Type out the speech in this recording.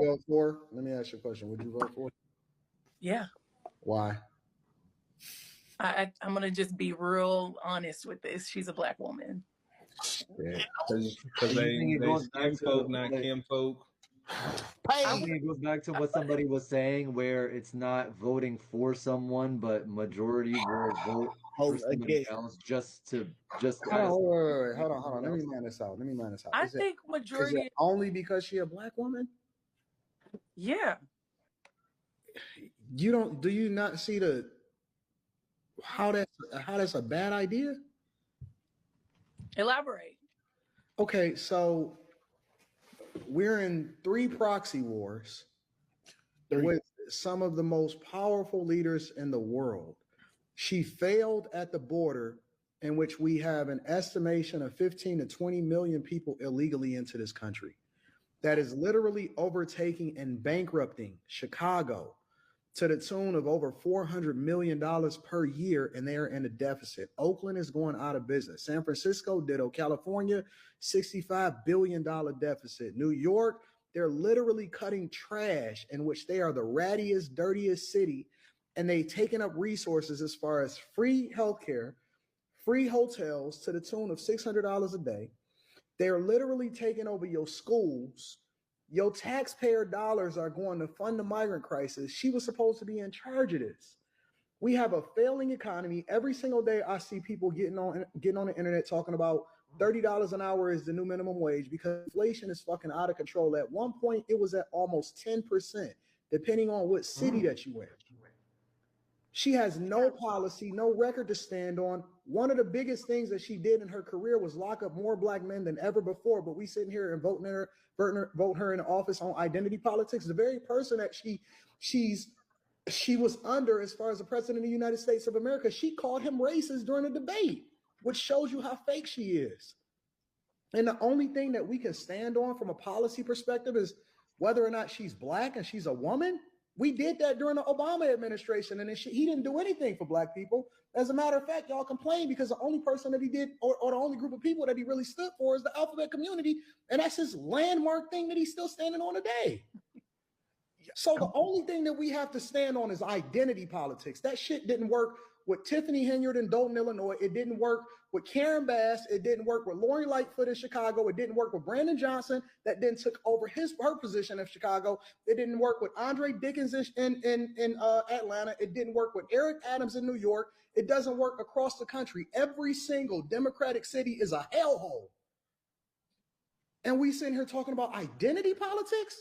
vote for? Let me ask you a question. Would you vote for? Yeah. Why? I'm gonna just be real honest with this. She's a Black woman. Yeah. Because You think it they goes back skin folk, to not like, kin folk. I think it goes back to what somebody was saying, where it's not voting for someone, but majority will vote for somebody else just Hold as on, wait. Hold on. Let me mind this out. I Is it think majority. only because she a Black woman? Yeah. Do you not see how that's a bad idea? Elaborate. Okay, so we're in 3 proxy wars with some of the most powerful leaders in the world. She failed at the border, in which we have an estimation of 15 to 20 million people illegally into this country. That is literally overtaking and bankrupting Chicago to the tune of over $400 million per year, and they are in a deficit. Oakland is going out of business. San Francisco, ditto. California, $65 billion deficit. New York, they're literally cutting trash, in which they are the rattiest, dirtiest city, and they've taken up resources as far as free healthcare, free hotels to the tune of $600 a day. They're literally taking over your schools. Your taxpayer dollars are going to fund the migrant crisis. She was supposed to be in charge of this. We have a failing economy. Every single day I see people getting on the internet talking about $30 an hour is the new minimum wage, because inflation is fucking out of control. At one point, it was at almost 10%, depending on what city that you in. She has no policy, no record to stand on. One of the biggest things that she did in her career was lock up more Black men than ever before. But we sitting here and vote her in office on identity politics. The very person that she was under as far as the president of the United States of America, she called him racist during a debate, which shows you how fake she is. And the only thing that we can stand on from a policy perspective is whether or not she's Black and she's a woman. We did that during the Obama administration, and he didn't do anything for Black people. As a matter of fact, y'all complain because the only person that he did, or the only group of people that he really stood for, is the alphabet community, and that's his landmark thing that he's still standing on today. So the only thing that we have to stand on is identity politics. That shit didn't work with Tiffany Henyard in Dayton, Illinois. It didn't work with Karen Bass. It didn't work with Lori Lightfoot in Chicago. It didn't work with Brandon Johnson, that then took over her position in Chicago. It didn't work with Andre Dickens in Atlanta. It didn't work with Eric Adams in New York. It doesn't work across the country. Every single Democratic city is a hellhole. And we sitting here talking about identity politics?